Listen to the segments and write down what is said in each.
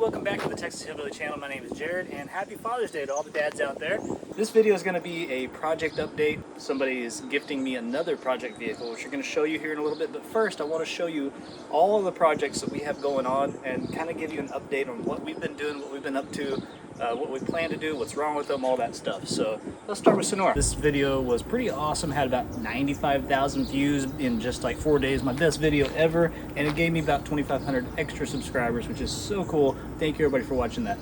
welcome back to the Texas Hillbilly channel. My name is Jared, and happy Father's Day to all the dads out there. This video is going to be a project update. Somebody is gifting me another project vehicle, which we're going to show you here in a little bit. But first, I want to show you all of the projects that we have going on and kind of give you an update on what we've been doing, what we've been up to, what we plan to do, what's wrong with them, all that stuff. So let's start with Sonora. This video was pretty awesome, had about 95,000 views in just like 4 days, my best video ever, and it gave me about 2,500 extra subscribers, which is so cool. Thank you everybody for watching that.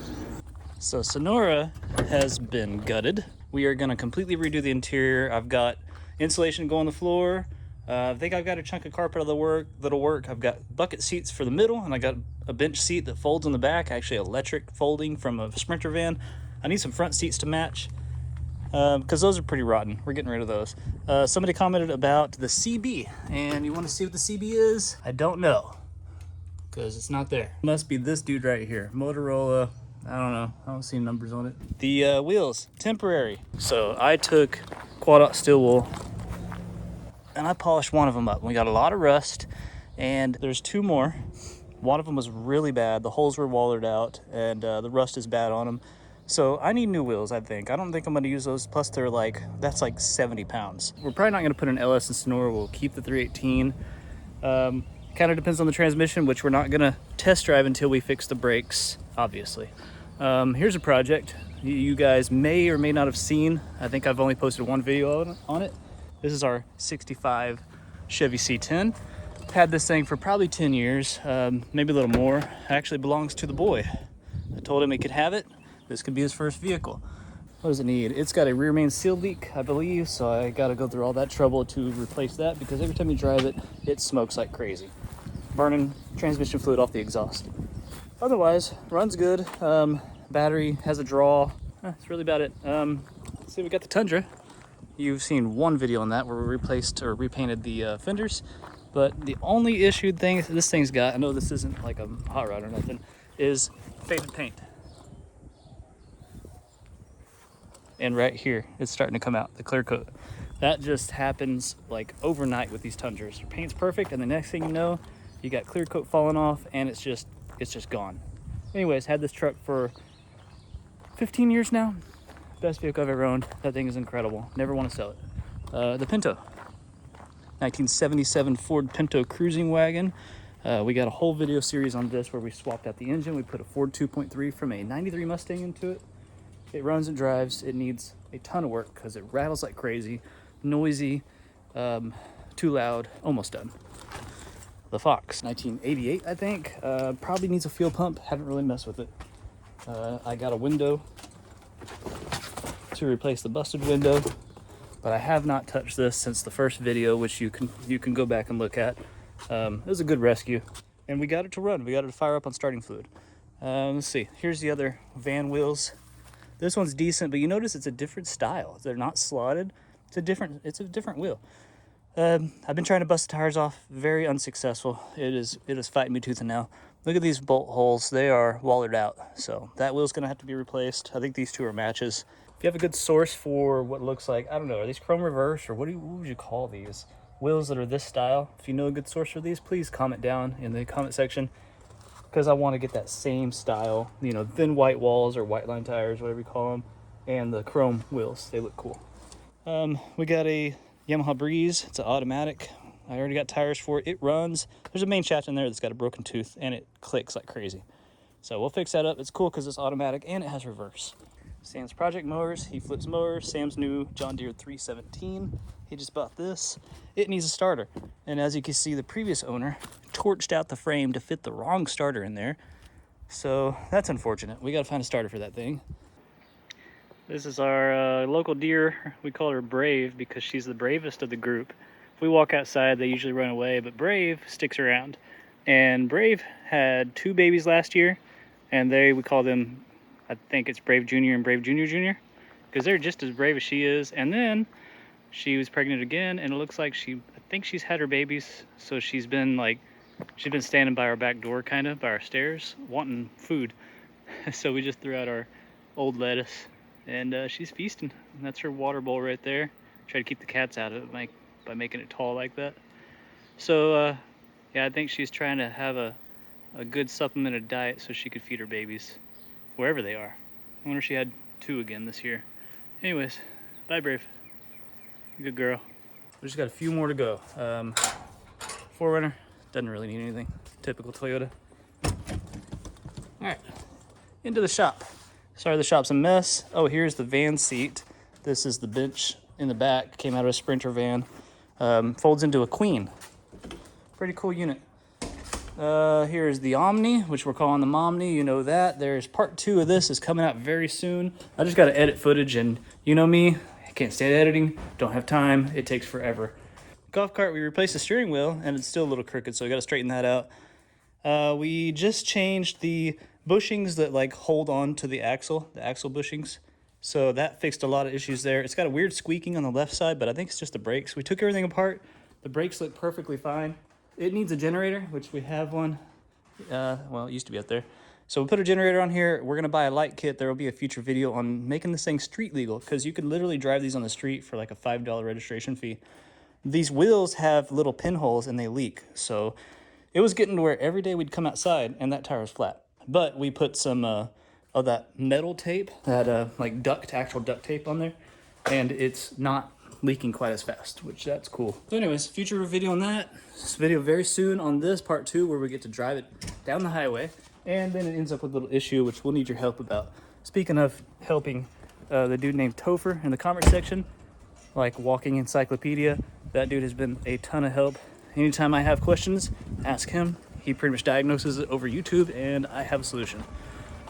So Sonora has been gutted. We are gonna completely redo the interior. I've got insulation going on the floor. I think I've got a chunk of carpet that'll work. I've got bucket seats for the middle, and I got a bench seat that folds on the back, actually electric folding from a Sprinter van. I need some front seats to match because those are pretty rotten. We're getting rid of those. Somebody commented about the CB, and you want to see what the CB is? I don't know because it's not there. It must be this dude right here, Motorola. I don't know. I don't see numbers on it. The wheels, temporary. So I took quad steel wool and I polished one of them up. We got a lot of rust, and there's two more. One of them was really bad. The holes were wallered out, and the rust is bad on them. So I need new wheels, I think. I don't think I'm gonna use those. Plus they're like, that's like 70 pounds. We're probably not gonna put an LS in Sonora. We'll keep the 318. Kind of depends on the transmission, which we're not gonna test drive until we fix the brakes, obviously. Here's a project you guys may or may not have seen. I think I've only posted one video on it. This is our 65 Chevy C10. Had this thing for probably 10 years, maybe a little more. It actually belongs to the boy. I told him he could have it. This could be his first vehicle. What does it need? It's got a rear main seal leak, I believe, so I gotta go through all that trouble to replace that because every time you drive it, it smokes like crazy. Burning transmission fluid off the exhaust. Otherwise, runs good. Battery has a draw. That's really about it. Let's see, we got the Tundra. You've seen one video on that where we replaced or repainted the fenders. But the only issued thing this thing's got, I know this isn't like a hot rod or nothing, is faded paint. And right here, it's starting to come out, the clear coat. That just happens like overnight with these Tundras. Your paint's perfect, and the next thing you know, you got clear coat falling off, and it's just gone. Anyways, had this truck for 15 years now. Best vehicle I've ever owned. That thing is incredible. Never want to sell it. The Pinto. 1977 Ford Pinto cruising wagon. We got a whole video series on this where we swapped out the engine. We put a Ford 2.3 from a 93 Mustang into it. It runs and drives. It needs a ton of work because it rattles like crazy, noisy, too loud, almost done. The Fox, 1988, I think. Probably needs a fuel pump. Haven't really messed with it. I got a window to replace the busted window, but I have not touched this since the first video, which you can go back and look at. It was a good rescue, and we got it to run. We got it to fire up on starting fluid. Let's see. Here's the other van wheels. This one's decent, but you notice it's a different style. They're not slotted. It's a different wheel. I've been trying to bust the tires off, very unsuccessful. It is fighting me tooth and nail. Look at these bolt holes. They are wallered out. So that wheel's gonna have to be replaced. I think these two are matches. If you have a good source for what looks like, I don't know, are these chrome reverse or what would you call these? Wheels that are this style. If you know a good source for these, please comment down in the comment section because I want to get that same style, you know, thin white walls or white line tires, whatever you call them, and the chrome wheels. They look cool. We got a Yamaha Breeze. It's an automatic. I already got tires for it. It runs. There's a main shaft in there that's got a broken tooth and it clicks like crazy. So we'll fix that up. It's cool because it's automatic and it has reverse. Sam's project mowers. He flips mowers. Sam's new John Deere 317. He just bought this. It needs a starter. And as you can see, the previous owner torched out the frame to fit the wrong starter in there. So that's unfortunate. We got to find a starter for that thing. This is our local deer. We call her Brave because she's the bravest of the group. If we walk outside, they usually run away, but Brave sticks around. And Brave had 2 babies last year, and we call them, I think it's Brave Junior and Brave Junior Junior, because they're just as brave as she is. And then she was pregnant again, and it looks like I think she's had her babies, so she's been standing by our back door, kind of, by our stairs, wanting food. So we just threw out our old lettuce. And she's feasting. And that's her water bowl right there. Try to keep the cats out of it by making it tall like that. So yeah, I think she's trying to have a a good supplemented diet so she could feed her babies wherever they are. I wonder if she had 2 again this year. Anyways, bye Brave. Good girl. We just got a few more to go. 4Runner, doesn't really need anything. Typical Toyota. All right, into the shop. Sorry the shop's a mess. Oh, here's the van seat. This is the bench in the back, came out of a Sprinter van. Folds into a queen. Pretty cool unit. Here's the Omni, which we're calling the Momni, you know that. There's part 2 of this is coming out very soon. I just gotta edit footage, and you know me, I can't stand editing, don't have time, it takes forever. Golf cart, we replaced the steering wheel, and it's still a little crooked, so we gotta straighten that out. We just changed the bushings that like hold on to the axle bushings. So that fixed a lot of issues there. It's got a weird squeaking on the left side, but I think it's just the brakes. We took everything apart. The brakes look perfectly fine. It needs a generator, which we have one. Well, it used to be up there. So we put a generator on here. We're gonna buy a light kit. There will be a future video on making this thing street legal, because you could literally drive these on the street for like a $5 registration fee. These wheels have little pinholes and they leak. So it was getting to where every day we'd come outside and that tire was flat. But we put some of that metal tape, that like actual duct tape on there, and it's not leaking quite as fast, which that's cool. So anyways, future video on that. This video very soon on this part 2, where we get to drive it down the highway, and then it ends up with a little issue, which we'll need your help about. Speaking of helping, the dude named Topher in the comment section, like walking encyclopedia, that dude has been a ton of help. Anytime I have questions, ask him. He pretty much diagnoses it over YouTube, and I have a solution.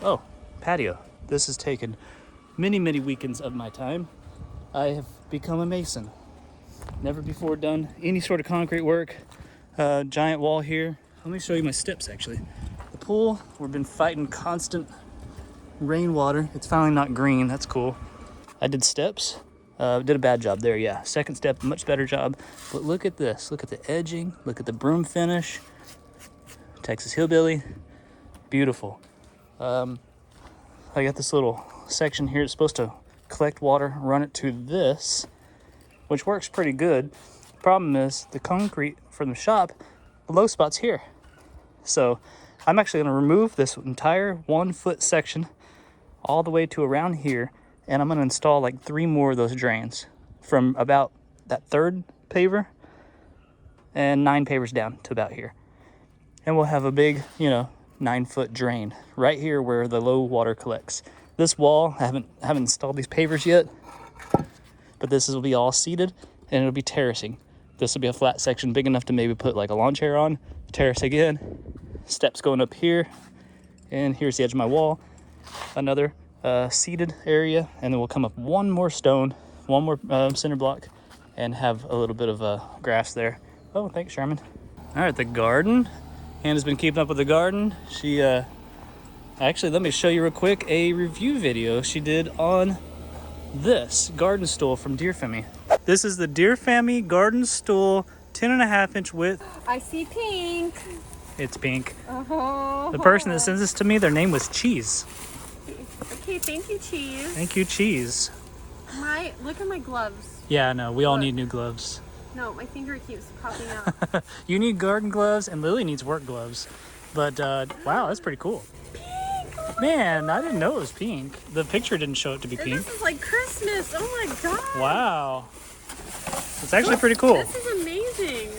Oh, Patio. This has taken many, many weekends of my time. I have become a mason. Never before done any sort of concrete work. Giant wall here. Let me show you my steps, actually. The pool, we've been fighting constant rainwater. It's finally not green. That's cool. I did steps. Did a bad job there, yeah. Second step, much better job. But look at this. Look at the edging. Look at the broom finish. Texas Hillbilly. Beautiful. I got this little section here. It's supposed to collect water, run it to this, which works pretty good. Problem is the concrete from the shop, the low spot's here. So I'm actually going to remove this entire 1 foot section all the way to around here, and I'm going to install like 3 more of those drains from about that 3rd paver and 9 pavers down to about here. And we'll have a big, 9-foot drain right here where the low water collects. This wall, I haven't installed these pavers yet, but this will be all seeded and it'll be terracing. This will be a flat section big enough to maybe put like a lawn chair on, terrace again, steps going up here, and here's the edge of my wall, another seeded area, and then we'll come up 1 more stone, 1 more center block, and have a little bit of grass there. Oh, thanks, Sherman. All right, the garden. Hannah's been keeping up with the garden. She, actually, let me show you real quick a review video she did on this garden stool from Deer Family. This is the Deer Family garden stool, 10.5-inch width. I see pink. It's pink. Oh. The person that sends this to me, their name was Cheese. Okay, thank you, Cheese. Thank you, Cheese. Look at my gloves. Yeah, no, we all need new gloves. No, my finger keeps popping out. You need garden gloves, and Lily needs work gloves. But, wow, that's pretty cool. Pink! Man, I didn't know it was pink. The picture didn't show it to be pink. This is like Christmas. Oh my god. Wow. It's actually pretty cool. This is amazing.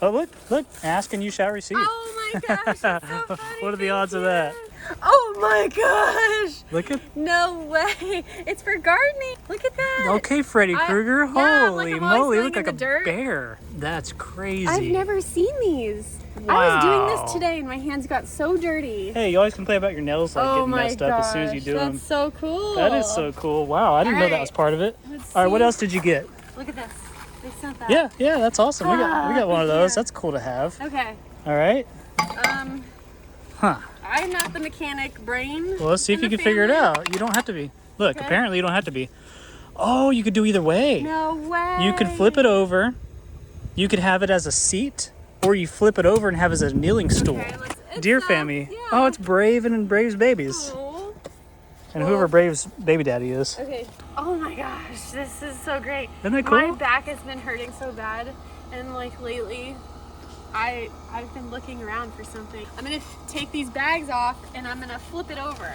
Oh, look. Ask and you shall receive. Oh my gosh, that's so funny. What are the odds of that? Oh my gosh. Look at... No way. It's for gardening. Look at that. Okay, Freddy Krueger. Yeah, Holy like I'm always moly, going look like in a the dirt. bear. That's crazy. I've never seen these. Wow. I was doing this today and my hands got so dirty. Hey, you always complain about your nails like getting messed up as soon as you do them. That's so cool. That is so cool. Wow, I didn't know that was part of it. All right, what else did you get? Look at this. They sent that. Yeah, that's awesome. We got one of those. Yeah. That's cool to have. Okay. All right. Huh. I'm not the mechanic brain. Well, let's see if you can figure it out. You don't have to be. Look, apparently you don't have to be. Oh, you could do either way. No way. You could flip it over. You could have it as a seat, or you flip it over and have it as a kneeling stool. Okay, Deer Family. Yeah. Oh, it's Brave and Brave's babies. Oh. And whoever Brave's baby daddy is. Okay. Oh my gosh, this is so great. Isn't that cool? My back has been hurting so bad, and like lately, I've been looking around for something. I'm gonna take these bags off and I'm gonna flip it over.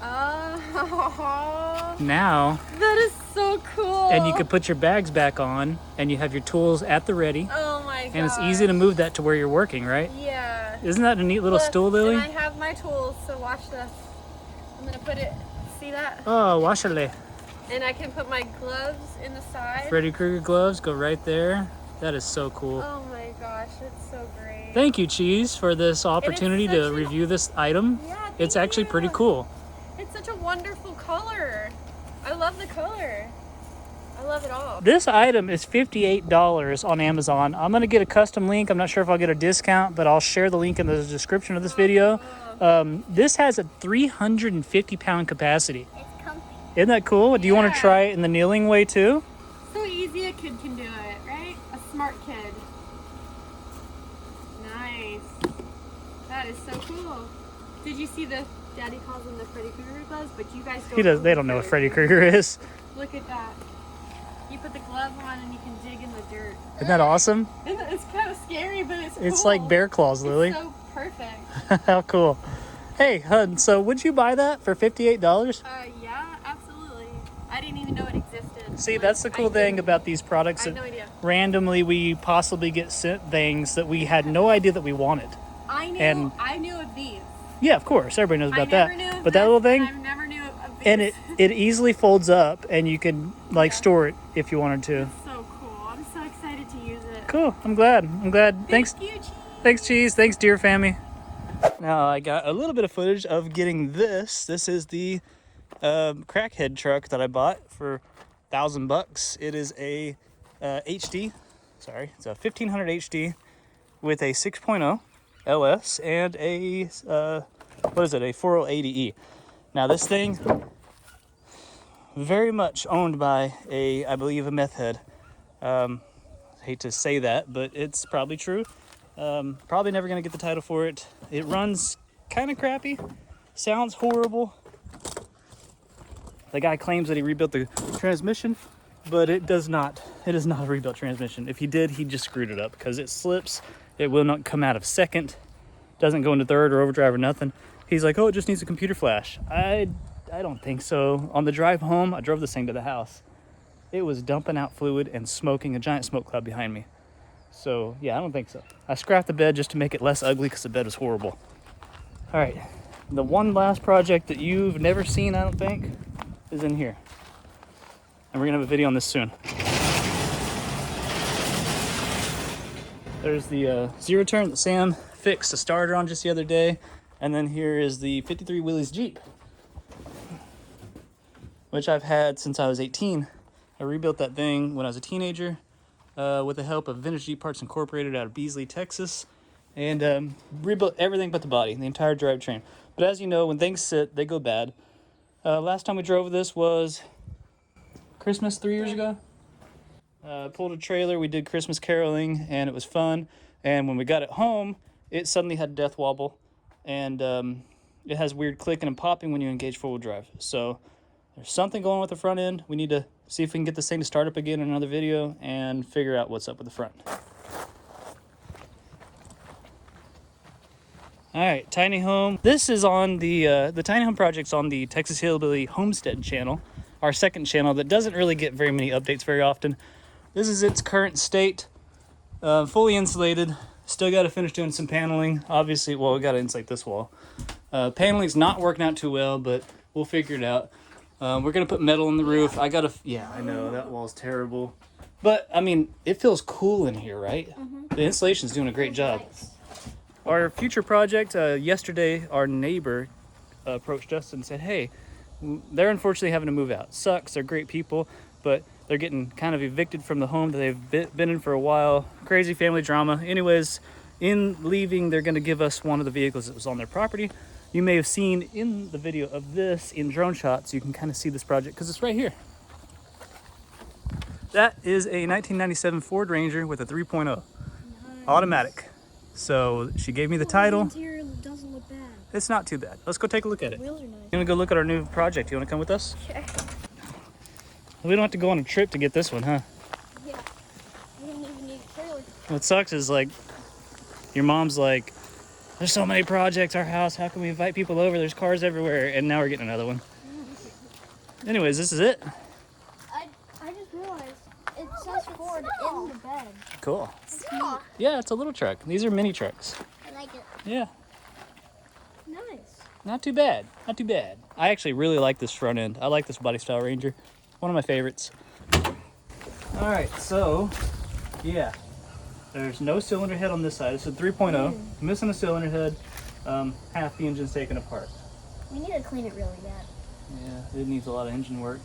Oh, Now, that is so cool. and you could put your bags back on and you have your tools at the ready. Oh my god. And it's easy to move that to where you're working, right? Yeah. Isn't that a neat little Look, stool, Lily? And I have my tools, so watch this. I'm gonna put it, see that? Oh, washale. And I can put my gloves in the side. Freddy Krueger gloves go right there. That is so cool. Oh my gosh, it's so great. Thank you, Cheese, for this opportunity to such a- review this item. Yeah, It's thank actually you. pretty cool. It's such a wonderful color. I love the color. I love it all. This item is $58 on Amazon. I'm gonna get a custom link. I'm not sure if I'll get a discount, but I'll share the link in the description of this video. This has a 350-pound capacity. It's comfy. Isn't that cool? Do you want to Yeah. try it in the kneeling way too? So easy a kid can do it, right? A smart kid. Nice. That is so cool. Did you see the Daddy calls them the Freddy Krueger gloves, but you guys don't. He does. They don't know what Freddy Krueger is. Look at that. You put the glove on and you can dig in the dirt. Isn't that awesome? It's kind of scary, but it's cool. It's like bear claws, Lily. It's so perfect. How cool. Hey, hun, so would you buy that for $58? Yeah, absolutely. I didn't even know it existed. See, Like, that's the cool I thing didn't- about these products. I had That no idea. randomly we possibly get sent things that we had no idea that we wanted. I knew of these. Yeah, of course. Everybody knows about I that. never knew of But that this, little thing, and I never knew of these. and it easily folds up and you can like store it if you wanted to. So cool. I'm so excited to use it. Cool. I'm glad. Thanks. Thank you, Cheese. Thanks, Cheese. Thanks, dear family. Now I got a little bit of footage of getting this. This is the crackhead truck that I bought for $1,000. It is a HD. Sorry, it's a 1500 HD with a 6.0 LS and a what is it? A 4080E. Now this thing very much owned by I believe a meth head. Hate to say that, but it's probably true. Probably never gonna get the title for it. It runs kind of crappy, sounds horrible. The guy claims that he rebuilt the transmission, but it does not. It is not a rebuilt transmission. If he did, he just screwed it up because it slips. It will not come out of second. Doesn't go into third or overdrive or nothing. He's like, oh, it just needs a computer flash. I don't think so. On the drive home, I drove this thing to the house. It was dumping out fluid and smoking, a giant smoke cloud behind me. So yeah, I don't think so. I scrapped the bed just to make it less ugly because the bed was horrible. All right, the one last project that you've never seen, I don't think, is in here. And we're gonna have a video on this soon. There's the zero turn that Sam fixed a starter on just the other day. And then here is the 53 Willys Jeep, which I've had since I was 18. I rebuilt that thing when I was a teenager with the help of Vintage Jeep Parts Incorporated out of Beasley, Texas. And rebuilt everything but the body, the entire drivetrain. But as you know, when things sit, they go bad. Last time we drove this was Christmas 3 years ago. Pulled a trailer, we did Christmas caroling, and it was fun. And when we got it home, it suddenly had death wobble. And it has weird clicking and popping when you engage four-wheel drive. So there's something going on with the front end. We need to see if we can get this thing to start up again in another video and figure out what's up with the front. All right, tiny home. This is on the tiny home project's on the Texas Hillbilly Homestead channel, our second channel that doesn't really get very many updates very often. This is its current state, fully insulated. Still got to finish doing some paneling. Obviously, well, we got to insulate this wall. Paneling's not working out too well, but we'll figure it out. We're gonna put metal in the roof. Yeah, I know that wall's terrible, but I mean, it feels cool in here, right? The insulation's doing a great job. Our future project, yesterday, our neighbor approached us and said, hey, they're unfortunately having to move out. Sucks, they're great people, but they're getting kind of evicted from the home that they've been in for a while. Crazy family drama. Anyways, in leaving, they're gonna give us one of the vehicles that was on their property. You may have seen in the video of this in drone shots, you can kind of see this project because it's right here. That is a 1997 Ford Ranger with a 3.0 Nice. automatic. So she gave me the title. The interior doesn't look bad. It's not too bad. Let's go take a look at The it. wheels are nice. You wanna go look at our new project? You wanna come with us? Okay. We don't have to go on a trip to get this one, huh? Yeah. We don't even need a trailer. What sucks is like Your mom's like, there's so many projects, our house, how can we invite people over? There's cars everywhere, and now we're getting another one. Anyways, this is it. I just realized it says Ford in the bed. Cool. Yeah. Yeah, it's a little truck. These are mini trucks. I like it. Yeah, Nice. not too bad. Not too bad. I actually really like this front end. I like this body style Ranger. One of my favorites. All right, so yeah, there's no cylinder head on this side. It's a 3.0. Missing a cylinder head. Half the engine's taken apart. We need to clean it really bad. Yeah, it needs a lot of engine work.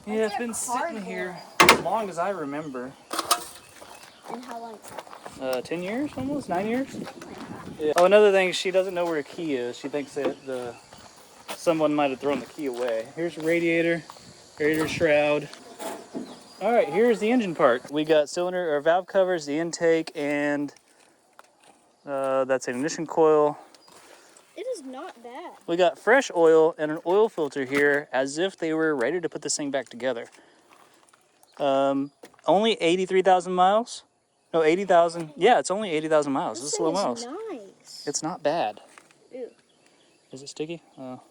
Why Yeah, is it's there been sitting cardboard? here as long as I remember. And how long? 10 years almost, 9 years. Yeah. Oh, another thing, she doesn't know where a key is. She thinks that someone might have thrown the key away. Here's the radiator shroud. All right, here's the engine part. We got cylinder or valve covers, the intake, and that's an ignition coil. It is not bad. We got fresh oil and an oil filter here, as if they were ready to put this thing back together. Only 83,000 miles. No, 80,000. Yeah, it's only 80,000 miles. This is low miles. Nice. It's not bad. Ew. Is it sticky? Oh.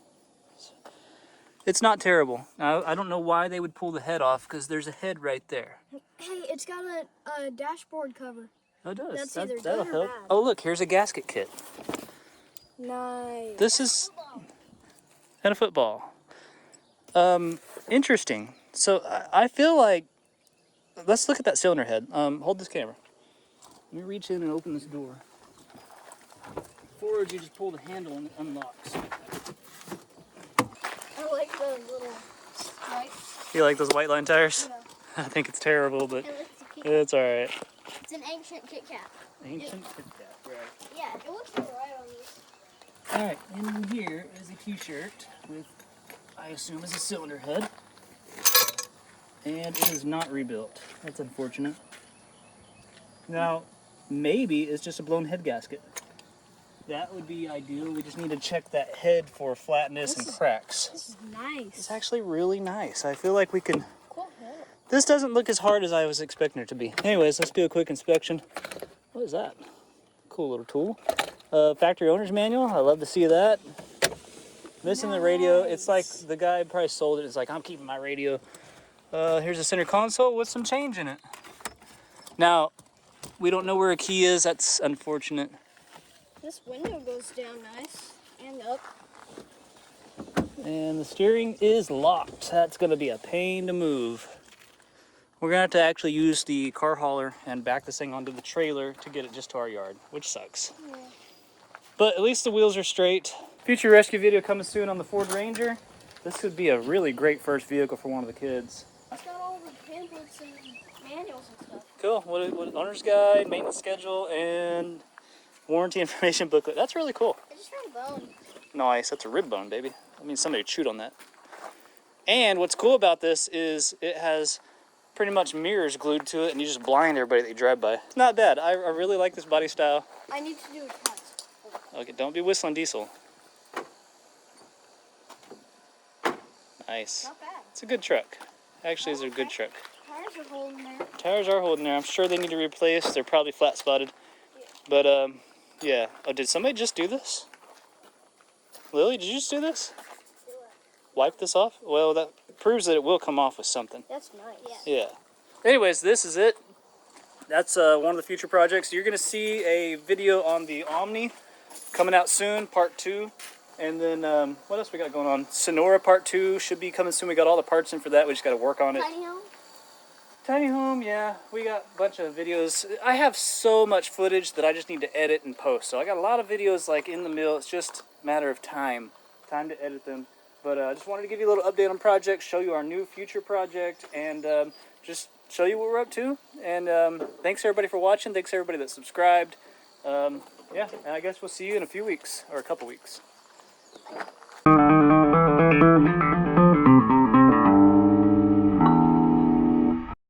It's not terrible. I don't know why they would pull the head off, because there's a head right there. Hey, it's got a dashboard cover. Oh, it does. That's either That'll good or help. bad. Oh, look, here's a gasket kit. Nice. This is... and a football. Interesting. So I feel like... Let's look at that cylinder head. Hold this camera. Let me reach in and open this door. Forward, you just pull the handle and it unlocks. I like the little stripes. You like those white line tires? Yeah. I think it's terrible, but It looks cute. it's alright. It's an ancient Kit Kat. Ancient Kit Kat, right. Yeah, it looks alright on these. Alright, in here is a t-shirt with, I assume, is a cylinder head. And it is not rebuilt. That's unfortunate. Now, maybe it's just a blown head gasket. That would be ideal. We just need to check that head for flatness and cracks. This is nice. It's actually really nice. I feel like we can... Cool head. This doesn't look as hard as I was expecting it to be. Anyways, let's do a quick inspection. What is that? Cool little tool. Factory owner's manual. I love to see that. Missing the radio. It's like the guy probably sold it. It's like, I'm keeping my radio. Here's a center console with some change in it. Now, we don't know where a key is. That's unfortunate. This window goes down nice and up. And the steering is locked. That's going to be a pain to move. We're going to have to actually use the car hauler and back this thing onto the trailer to get it just to our yard, which sucks. Yeah. But at least the wheels are straight. Future rescue video coming soon on the Ford Ranger. This would be a really great first vehicle for one of the kids. It's got all the pamphlets and manuals and stuff. Cool. What owner's guide, maintenance schedule, and warranty information booklet. That's really cool. I just found a bone. Nice. That's a rib bone, baby. I mean, somebody chewed on that. And what's cool about this is it has pretty much mirrors glued to it, and you just blind everybody that you drive by. It's not bad. I really like this body style. I need to do a test. Okay, don't be whistling diesel. Nice. Not bad. It's a good truck. Actually, it's a good truck. Tires are holding there. Tires are holding there. I'm sure they need to replace. They're probably flat spotted. But yeah. Oh, did somebody just do this? Lily, did you just do this? Wipe this off? Well, that proves that it will come off with something. That's nice. Yeah. Anyways, this is it. That's one of the future projects. You're going to see a video on the Omni coming out soon, part 2. And then what else we got going on? Sonora part 2 should be coming soon. We got all the parts in for that. We just got to work on it. Tiny home? Tiny home, yeah. We got a bunch of videos. I have so much footage that I just need to edit and post. So I got a lot of videos like in the mill. It's just a matter of time to edit them. But I just wanted to give you a little update on projects, show you our new future project, and just show you what we're up to. And thanks everybody for watching. Thanks everybody that subscribed. Yeah, and I guess we'll see you in a few weeks or a couple weeks.